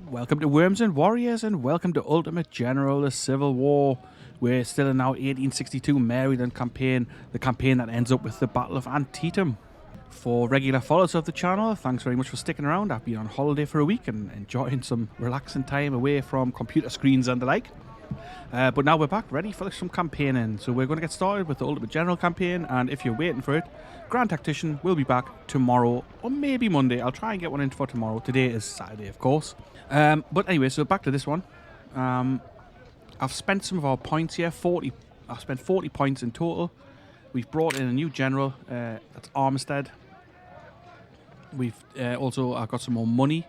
Welcome to Worms and Warriors, and welcome to Ultimate General, the Civil War. We're still in our 1862 Maryland campaign, the campaign that ends up with the Battle of Antietam. For regular followers of the channel, thanks very much for sticking around. I've been on holiday for a week and enjoying some relaxing time away from computer screens and the like. But now we're back, ready for some campaigning. So we're going to get started with the Ultimate General campaign, and if you're waiting for it, Grand Tactician will be back tomorrow, or maybe Monday. I'll try and get one in for tomorrow. Today is Saturday, of course. But anyway, so back to this one. I've spent some of our points here. I've spent 40 points in total. We've brought in a new general. That's Armistead. We've also got some more money,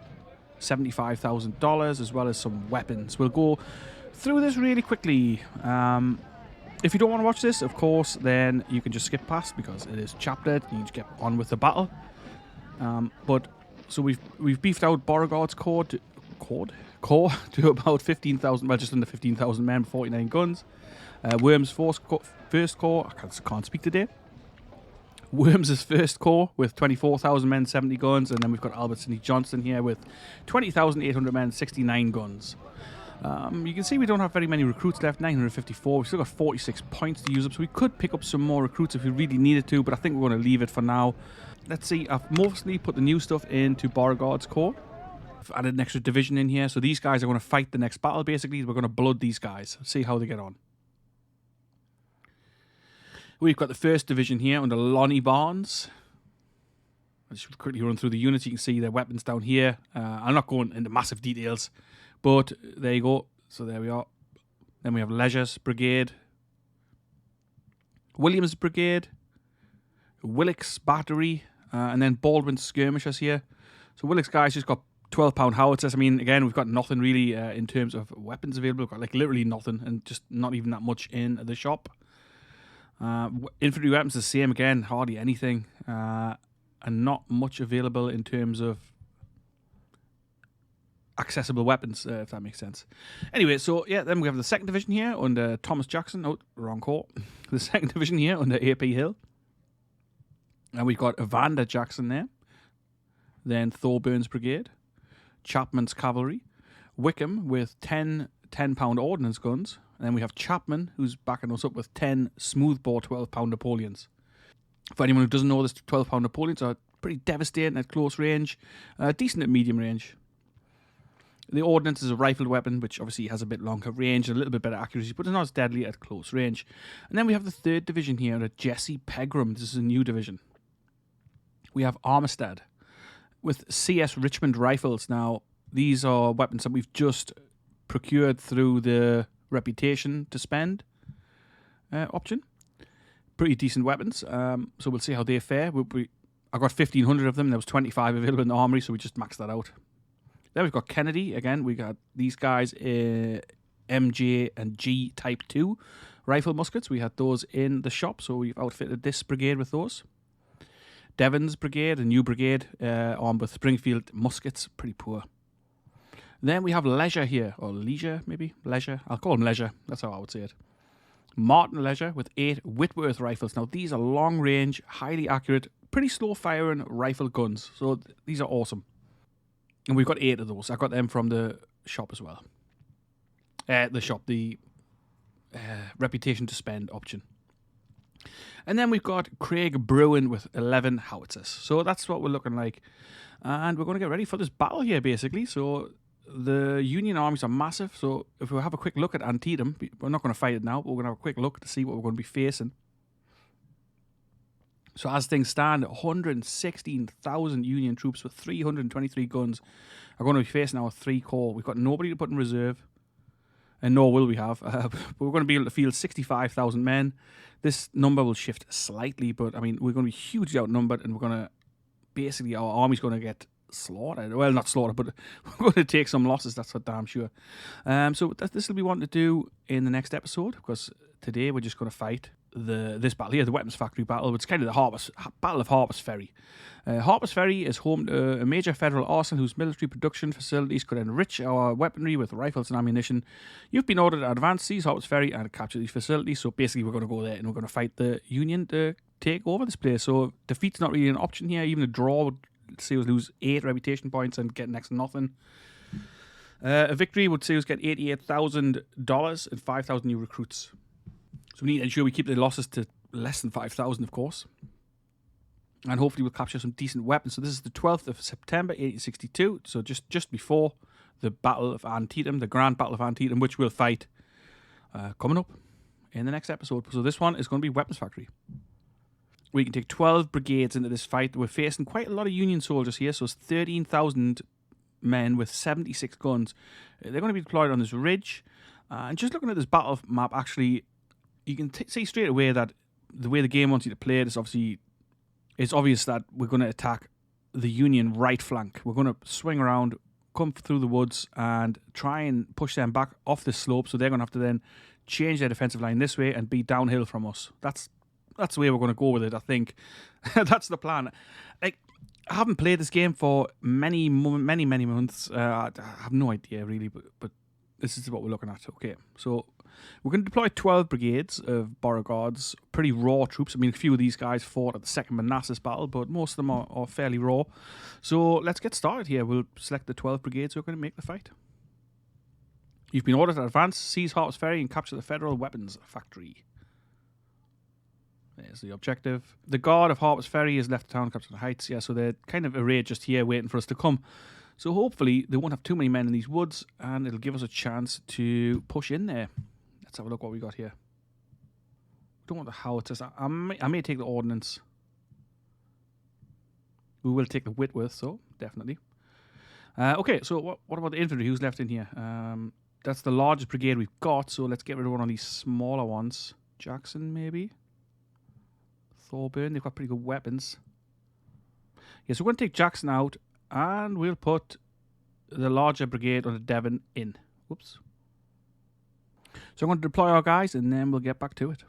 $75,000, as well as some weapons. We'll go through this really quickly. If you don't want to watch this, of course, then you can just skip past because it is chaptered. You can just get on with the battle. So we've beefed out Beauregard's corps to about 15,000, well, just under 15,000 men, 49 guns. Worms' first corps, I can't speak today. Worms' first corps with 24,000 men, 70 guns, and then we've got Albert Sidney Johnston here with 20,800 men, 69 guns. You can see we don't have very many recruits left, 954. We've still got 46 points to use up, so we could pick up some more recruits if we really needed to, but I think we're going to leave it for now. Let's see, I've mostly put the new stuff into Beauregard's corps. I've added an extra division in here, so these guys are going to fight the next battle, basically. We're going to blood these guys, see how they get on. We've got the 1st Division here under Lonnie Barnes. I'll just quickly run through the units. You can see their weapons down here. I'm not going into massive details, but there you go. So there we are. Then we have Leisure's Brigade, Williams' Brigade, Willick's Battery, and then Baldwin's Skirmishers here. So Willick's guys just got 12-pound howitzers. I mean, again, we've got nothing really in terms of weapons available. We've got like literally nothing, and just not even that much in the shop. Infantry weapons the same again, hardly anything, and not much available in terms of accessible weapons, if that makes sense. Anyway, so yeah, then we have the 2nd Division here under Thomas Jackson. Oh, wrong corps. The 2nd Division here under A.P. Hill. And we've got Evander Jackson there. Then Thorburns Brigade. Chapman's Cavalry. Wickham with 10 10-pound ordnance guns. And then we have Chapman, who's backing us up with 10 smoothbore 12-pound Napoleons. For anyone who doesn't know, this 12-pound Napoleons are pretty devastating at close range, decent at medium range. The ordnance is a rifled weapon, which obviously has a bit longer range and a little bit better accuracy, but it's not as deadly at close range. And then we have the 3rd Division here under Jesse Pegram. This is a new division. We have Armistead with CS Richmond rifles. Now, these are weapons that we've just procured through the reputation to spend option. Pretty decent weapons. So we'll see how they fare. I got 1,500 of them. There was 25 available in the armory, so we just maxed that out. Then we've got Kennedy. Again, we got these guys, MJ and G Type 2 rifle muskets. We had those in the shop, so we've outfitted this brigade with those. Devon's Brigade, a new brigade, armed with Springfield muskets. Pretty poor. Then we have Leisure here, or Leisure, maybe? Leisure. I'll call them Leisure. That's how I would say it. Martin Leisure with 8 Whitworth rifles. Now, these are long-range, highly accurate, pretty slow-firing rifle guns. So these are awesome. And we've got 8 of those. I got them from the shop as well. The reputation to spend option. And then we've got Craig Bruin with 11 howitzers. So that's what we're looking like. And we're going to get ready for this battle here, basically. So the Union armies are massive. So if we have a quick look at Antietam, we're not going to fight it now, but we're going to have a quick look to see what we're going to be facing. So as things stand, 116,000 Union troops with 323 guns are going to be facing our 3 corps. We've got nobody to put in reserve, and nor will we have. But we're going to be able to field 65,000 men. This number will shift slightly, but I mean, we're going to be hugely outnumbered, and we're going to basically, our army's going to get slaughtered. Well, not slaughtered, but we're going to take some losses, that's for damn sure. So this will be one to do in the next episode, because today we're just going to fight this battle here, the Weapons Factory battle. It's kind of the Battle of Harper's Ferry. Harper's Ferry is home to a major federal arsenal whose military production facilities could enrich our weaponry with rifles and ammunition. You've been ordered to advance these Harper's Ferry and capture these facilities. So basically, we're going to go there and we're going to fight the Union to take over this place. So defeat's not really an option here. Even a draw would see us lose 8 reputation points and get next to nothing. A victory would see us get $88,000 and 5,000 new recruits. So we need to ensure we keep the losses to less than 5,000, of course. And hopefully we'll capture some decent weapons. So this is the 12th of September, 1862. So just before the Battle of Antietam, the Grand Battle of Antietam, which we'll fight coming up in the next episode. So this one is going to be Weapons Factory. We can take 12 brigades into this fight. We're facing quite a lot of Union soldiers here. So it's 13,000 men with 76 guns. They're going to be deployed on this ridge. And just looking at this battle map, actually, you can see straight away that the way the game wants you to play it is obviously... It's obvious that we're going to attack the Union right flank. We're going to swing around, come through the woods, and try and push them back off this slope. So they're going to have to then change their defensive line this way and be downhill from us. That's the way we're going to go with it, I think. That's the plan. I haven't played this game for many months. I have no idea, really, but this is what we're looking at. Okay, so... We're going to deploy 12 brigades of Beauregard's, pretty raw troops. I mean, a few of these guys fought at the Second Manassas Battle, but most of them are fairly raw. So let's get started here. We'll select the 12 brigades who are going to make the fight. You've been ordered to advance, seize Harper's Ferry, and capture the Federal Weapons Factory. There's the objective. The guard of Harper's Ferry has left the town, captured the heights. Yeah, so they're kind of arrayed just here, waiting for us to come. So hopefully they won't have too many men in these woods, and it'll give us a chance to push in there. Let's have a look what we got here. We don't want the howitzers. I may take the ordnance. We will take the Whitworth, so definitely. Okay, so what about the infantry? Who's left in here? That's the largest brigade we've got, so let's get rid of one of these smaller ones. Jackson, maybe? Thorburn, they've got pretty good weapons. Yeah, so we're going to take Jackson out, and we'll put the larger brigade under Devon in. Whoops. So I'm going to deploy our guys, and then we'll get back to it.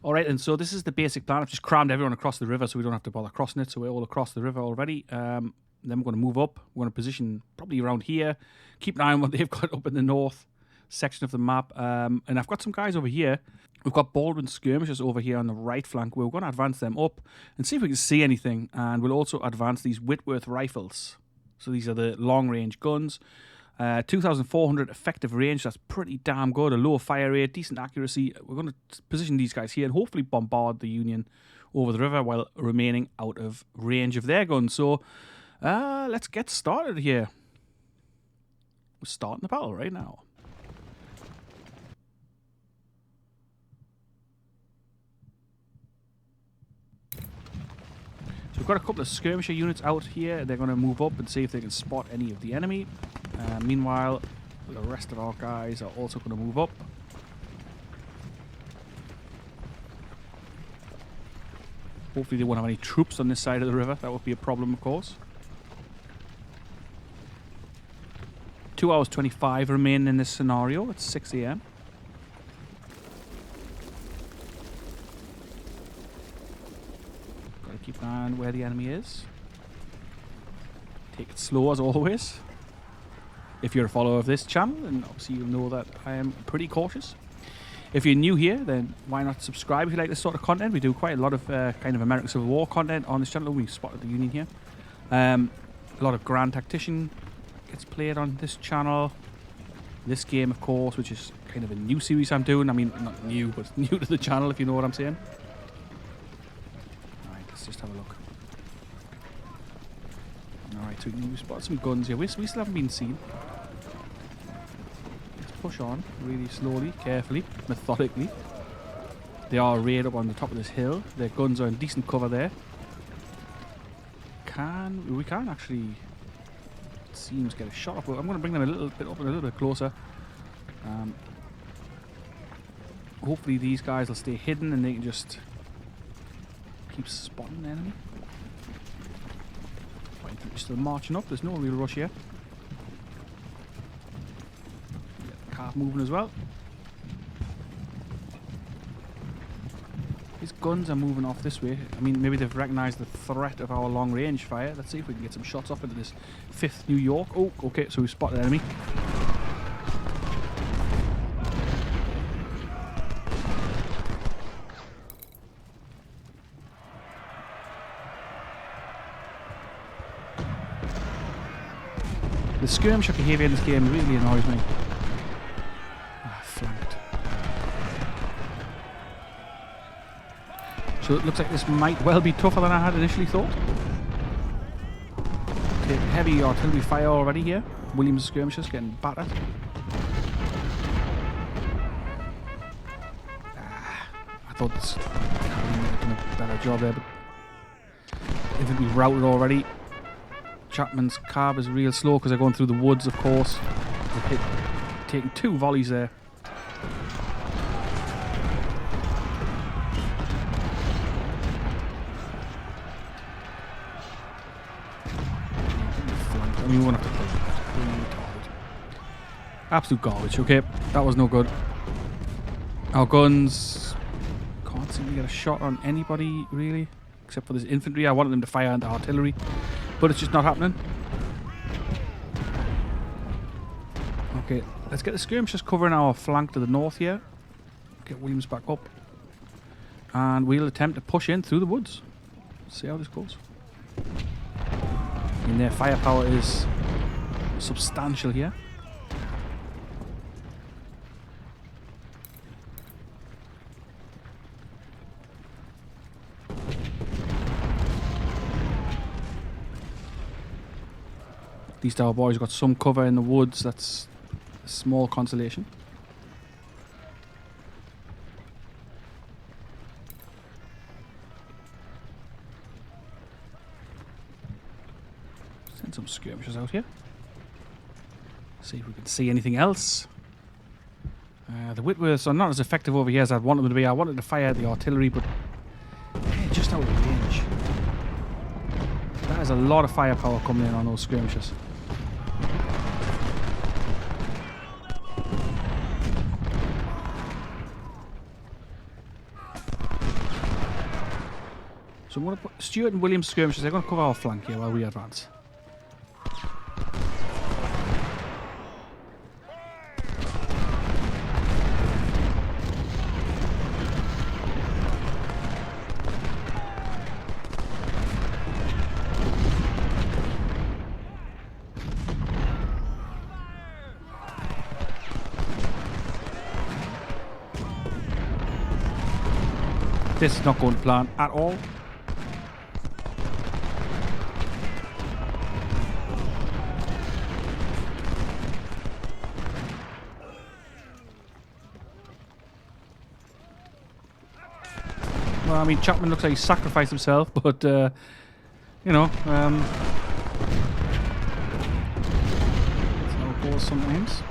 All right, and so this is the basic plan. I've just crammed everyone across the river so we don't have to bother crossing it. So we're all across the river already. Then we're going to move up. We're going to position probably around here. Keep an eye on what they've got up in the north section of the map. And I've got some guys over here. We've got Baldwin skirmishers over here on the right flank. We're going to advance them up and see if we can see anything. And we'll also advance these Whitworth rifles. So these are the long-range guns. 2,400 effective range, that's pretty damn good. A low fire rate, decent accuracy. We're going to position these guys here and hopefully bombard the Union over the river while remaining out of range of their guns. So let's get started here. We're starting the battle right now. So we've got a couple of skirmisher units out here. They're going to move up and see if they can spot any of the enemy. Meanwhile, the rest of our guys are also going to move up. Hopefully they won't have any troops on this side of the river. That would be a problem, of course. 2 hours 25 remain in this scenario. It's 6 a.m. Got to keep an eye on where the enemy is. Take it slow as always. If you're a follower of this channel, then obviously you'll know that I am pretty cautious. If you're new here, then why not subscribe if you like this sort of content. We do quite a lot of kind of American Civil War content on this channel. We've spotted the Union here. A lot of Grand Tactician gets played on this channel. This game, of course, which is kind of a new series I'm doing. I mean, not new, but new to the channel, if you know what I'm saying. Alright, let's just have a look. Alright, so we spotted some guns here. We still haven't been seen. Push on really slowly, carefully, methodically. They are arrayed up on the top of this hill. Their guns are in decent cover there. We can actually, it seems, get a shot up. I'm going to bring them a little bit up and a little bit closer. Hopefully these guys will stay hidden and they can just keep spotting the enemy. We're still marching up. There's no real rush here. Moving as well. These guns are moving off this way. I mean, maybe they've recognized the threat of our long range fire. Let's see if we can get some shots off into this 5th New York. Oh, okay, so we spotted the enemy. The skirmisher behaviour in this game really annoys me. Flanked. So it looks like this might well be tougher than I had initially thought. Okay, heavy artillery fire already here. Williams skirmishers getting battered. I thought this cavalry might have done a better job there, but infantry routed already. Chapman's cab is real slow because they're going through the woods, of course. They've taking 2 volleys there. I mean, we won't have to play. Absolute garbage. Okay, that was no good. Our guns can't seem to get a shot on anybody really, except for this infantry. I wanted them to fire into artillery, but it's just not happening. Okay, let's get the skirmishers covering our flank to the north here. Get Williams back up, and we'll attempt to push in through the woods. See how this goes. I mean, their firepower is substantial here. At least our boys got some cover in the woods. That's a small consolation. Send some skirmishers out here. See if we can see anything else. The Whitworths are not as effective over here as I wanted them to be. I wanted to fire the artillery, but just out of range. That is a lot of firepower coming in on those skirmishers. So I'm going to put Stuart and Williams skirmishers. They're going to cover our flank here while we advance. This is not going to plan at all. Well, I mean, Chapman looks like he sacrificed himself, but, you know, that's how it goes sometimes.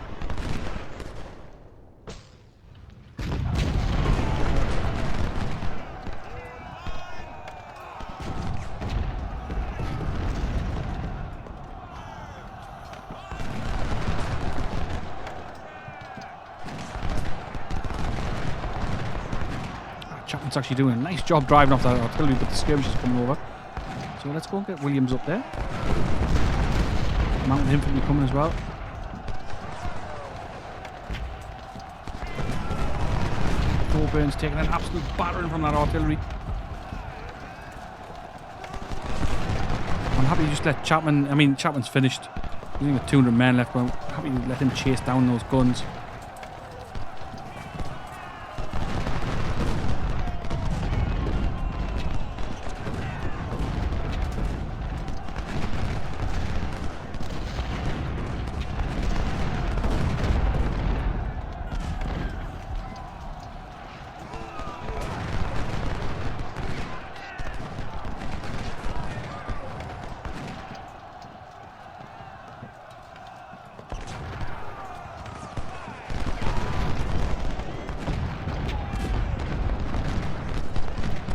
Chapman's actually doing a nice job driving off that artillery, but the skirmishers coming over. So let's go and get Williams up there. Mounted infantry coming as well. Thorburns taking an absolute battering from that artillery. I'm happy to just let Chapman, I mean, Chapman's finished. He's only got 200 men left, but I'm happy to let him chase down those guns.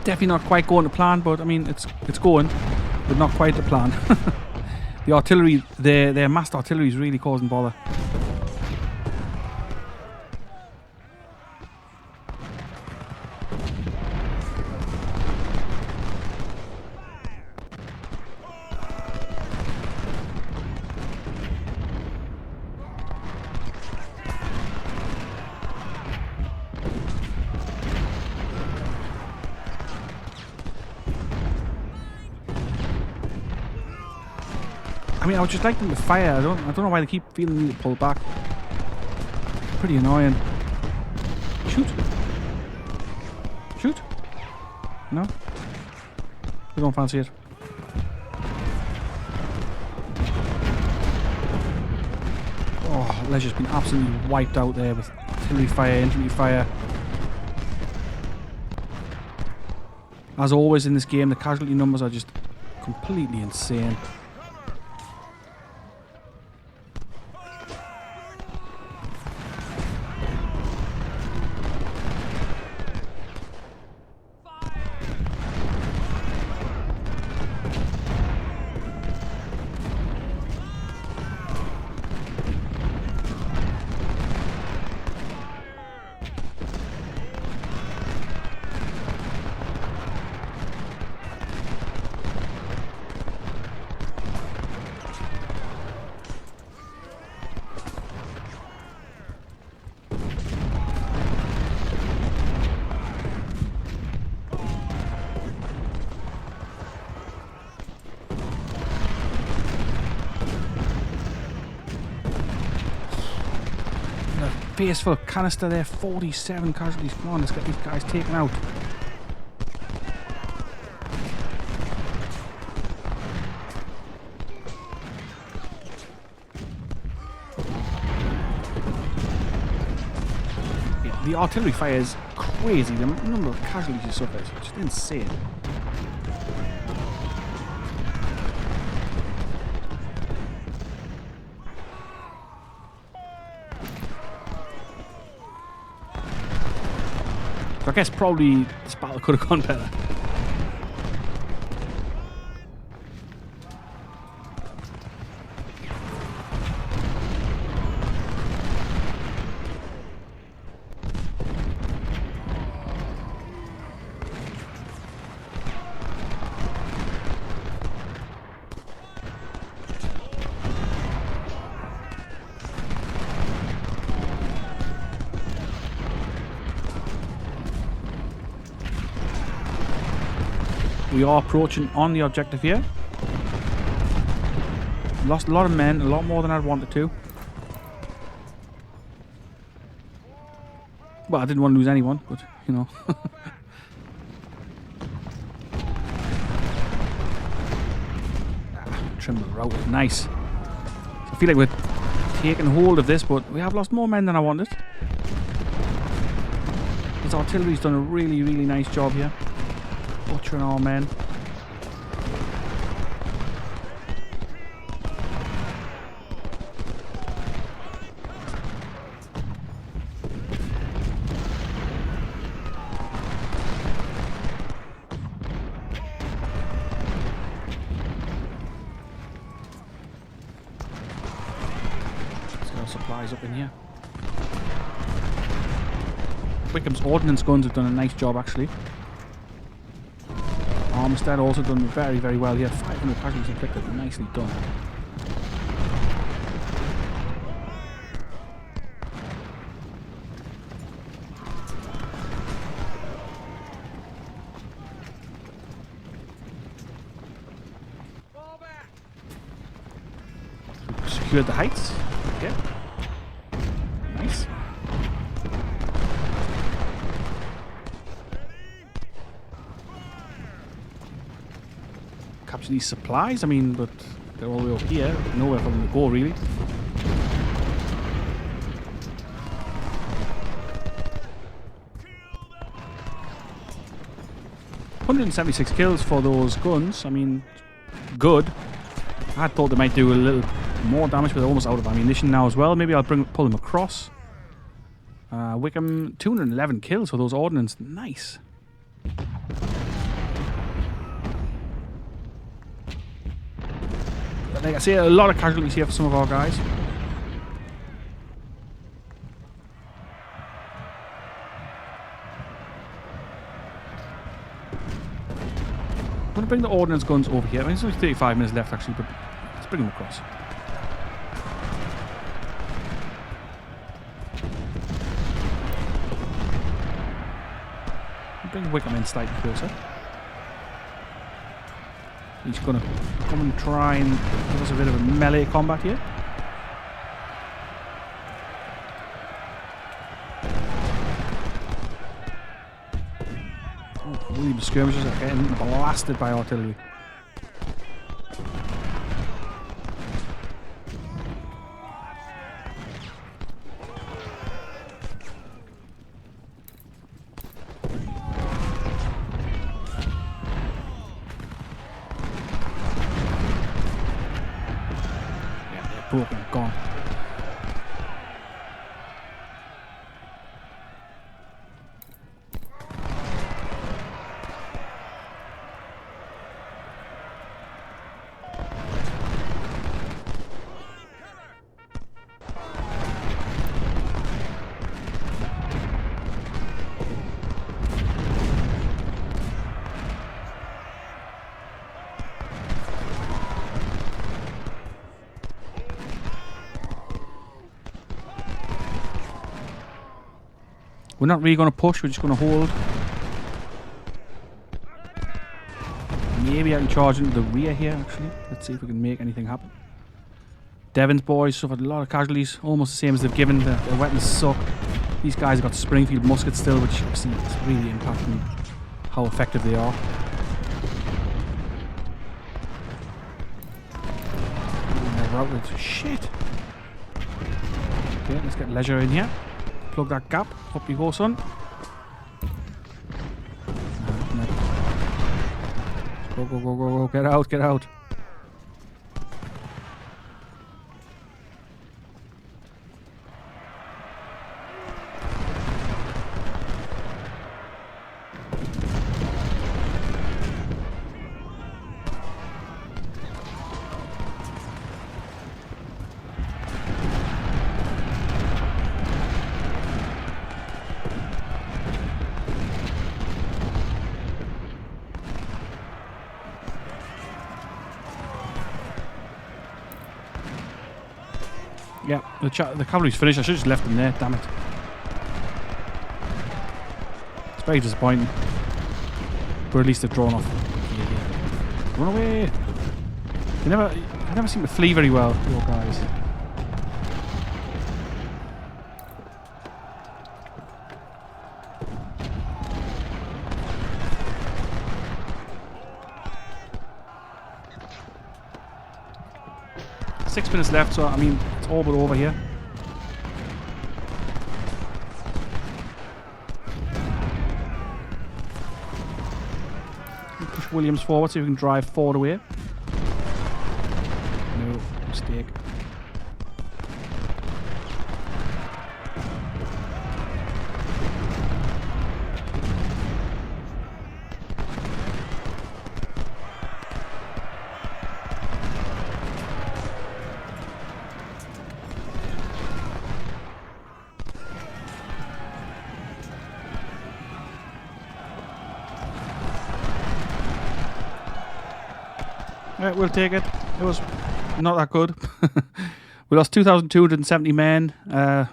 Definitely not quite going to plan, but I mean it's going, but not quite the plan. The artillery, their massed artillery is really causing bother. I mean, I would just like them to fire. I don't know why they keep feeling the need to pull back. Pretty annoying. Shoot. Shoot. No? We don't fancy it. Oh, Leisure's been absolutely wiped out there with artillery fire, infantry fire. As always in this game, the casualty numbers are just completely insane. Base full of canister there, 47 casualties. Come on, let's get these guys taken out. Yeah, the artillery fire is crazy. The number of casualties you suffer is just insane. I guess probably this battle could have gone better. We are approaching on the objective here. Lost a lot of men, a lot more than I'd wanted to. Well, I didn't want to lose anyone, but, you know. Trim the route, nice. I feel like we're taking hold of this, but we have lost more men than I wanted. His artillery's done a really, really nice job here. Butchering our men. Let's get our supplies up in here. Wickham's ordnance guns have done a nice job actually. Armistead also done very, very well here. 500 casualties inflicted, nicely done. Secured the heights. Okay. Nice. Capture these supplies, I mean, but they're all the way up here. Nowhere for them to go, really. $176 kills for those guns. I mean, good. I thought they might do a little more damage, but they're almost out of ammunition now as well. Maybe I'll pull them across. Wickham, 211 kills for those ordnance. Nice. Like I say, a lot of casualties here for some of our guys. I'm going to bring the ordnance guns over here. I mean, there's only 35 minutes left actually, but let's bring them across. Bring Wickham in slightly closer. He's going to come and try and give us a bit of a melee combat here. Oh, William skirmishers are getting blasted by artillery. Broken, gone. We're not really going to push, we're just going to hold. Maybe I can charge into the rear here, actually. Let's see if we can make anything happen. Devon's boys suffered a lot of casualties, almost the same as they've given. Their weapons suck. These guys have got Springfield muskets still, which obviously is really impacting how effective they are. They're routed. Shit! Okay, let's get leisure in here. Plug that gap. Up you go, son. Go, go, go, go, go. Get out, get out. Yeah, the cavalry's finished. I should have just left them there, damn it. It's very disappointing. But at least they've drawn off. Run away! They never seem to flee very well, your guys. Six minutes left, so I mean, it's all but over here. Push Williams forward so we can drive forward away. No, mistake. Right, we'll take it. It was not that good. We lost 2,270 men,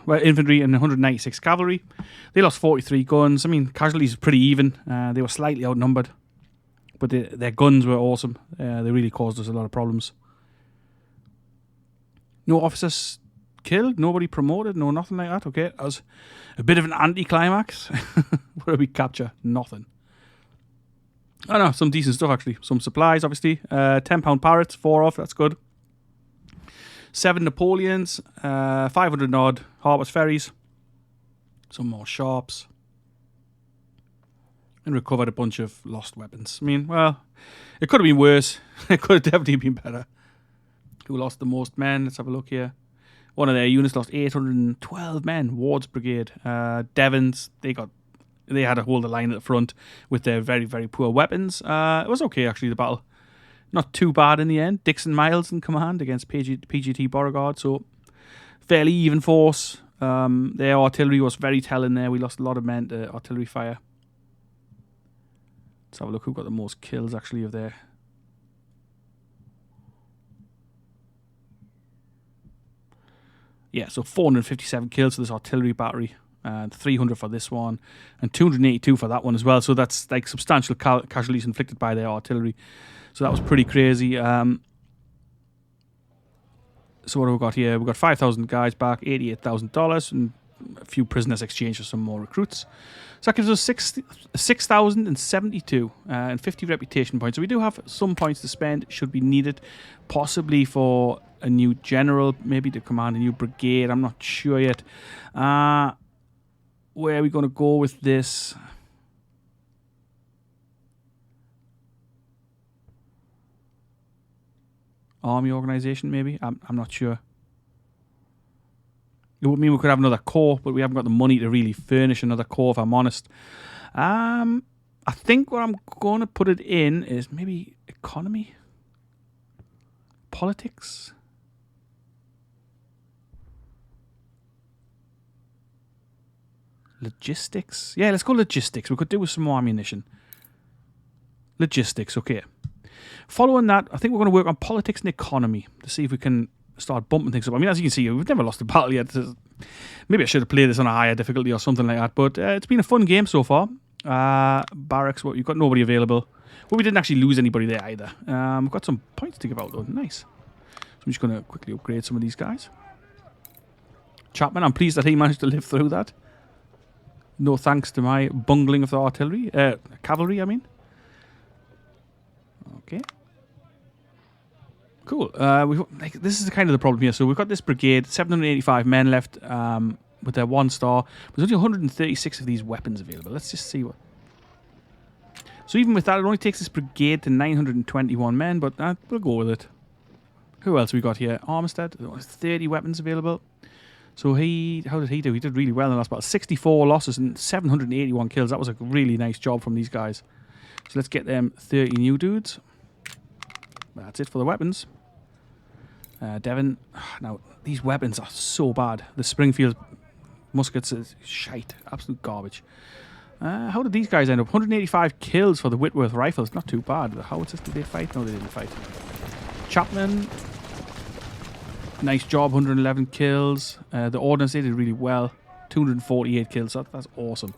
infantry and 196 cavalry. They lost 43 guns. I mean, casualties are pretty even. They were slightly outnumbered. But their guns were awesome. They really caused us a lot of problems. No officers killed, nobody promoted, no nothing like that. Okay, that was a bit of an anticlimax. What did we capture? Nothing. Oh no, some decent stuff actually. Some supplies, obviously. 10-pound parrots, 4 off, that's good. 7 Napoleons, 500 odd Harper's Ferries. Some more sharps. And recovered a bunch of lost weapons. I mean, well, it could have been worse. It could have definitely been better. Who lost the most men? Let's have a look here. One of their units lost 812 men. Ward's Brigade. Devon's, they had to hold the line at the front with their very, very poor weapons. It was okay, actually, the battle. Not too bad in the end. Dixon Miles in command against PGT Beauregard, so fairly even force. Their artillery was very telling there. We lost a lot of men to artillery fire. Let's have a look who got the most kills, actually, of there. Yeah, so 457 kills for this artillery battery. and 300 for this one, and 282 for that one as well. So that's like substantial casualties inflicted by their artillery. So that was pretty crazy. So what have we got here? We've got 5,000 guys back, $88,000, and a few prisoners exchanged for some more recruits. So that gives us 6,072 and 50 reputation points. So we do have some points to spend should be needed, possibly for a new general, maybe to command a new brigade. I'm not sure yet. Where are we going to go with this? Army organization, maybe? I'm not sure. It would mean we could have another corps, but we haven't got the money to really furnish another corps, if I'm honest. I think what I'm going to put it in is maybe economy? Politics? Logistics? Yeah, let's go logistics. We could do with some more ammunition. Logistics, okay. Following that, I think we're going to work on politics and economy to see if we can start bumping things up. I mean, as you can see, we've never lost a battle yet. Maybe I should have played this on a higher difficulty or something like that, but it's been a fun game so far. Barracks, you've got nobody available. Well, we didn't actually lose anybody there either. We've got some points to give out, though. Nice. So I'm just going to quickly upgrade some of these guys. Chapman, I'm pleased that he managed to live through that. No thanks to my bungling of the artillery. Cavalry, I mean. Okay. Cool. This is kind of the problem here. So we've got this brigade, 785 men left with their 1 star. There's only 136 of these weapons available. Let's just see what... So even with that, it only takes this brigade to 921 men, but we'll go with it. Who else we got here? Armistead. There's 30 weapons available. So how did he do? He did really well in the last battle. 64 losses and 781 kills. That was a really nice job from these guys. So let's get them 30 new dudes. That's it for the weapons. Devon. Now, these weapons are so bad. The Springfield muskets is shite. Absolute garbage. How did these guys end up? 185 kills for the Whitworth rifles. Not too bad. The howitzers, did they fight? No, they didn't fight. Chapman. Nice job. 111 kills. The ordnance, they did really well. 248 kills. That's awesome.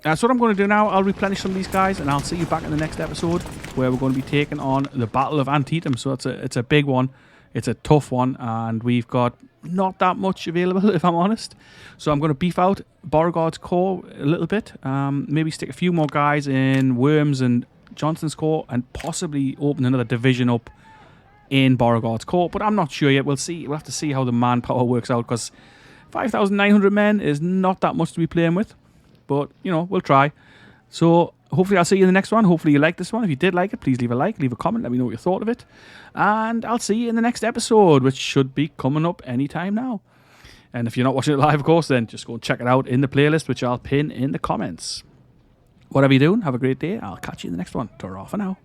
So what I'm going to do now, I'll replenish some of these guys, and I'll see you back in the next episode where we're going to be taking on the Battle of Antietam. So it's a big one. It's a tough one, and we've got not that much available, if I'm honest. So I'm going to beef out Beauregard's corps a little bit. Maybe stick a few more guys in Worms and Johnston's corps, and possibly open another division up in Beauregard's corps. But I'm not sure yet. We'll see. We'll have to see how the manpower works out, because 5,900 men is not that much to be playing with. But, you know, we'll try. So, hopefully I'll see you in the next one. Hopefully you like this one. If you did like it, please leave a like, leave a comment, let me know what you thought of it. And I'll see you in the next episode, which should be coming up anytime now. And if you're not watching it live, of course, then just go and check it out in the playlist, which I'll pin in the comments. Whatever you're doing, have a great day. I'll catch you in the next one. Ta-ra for now.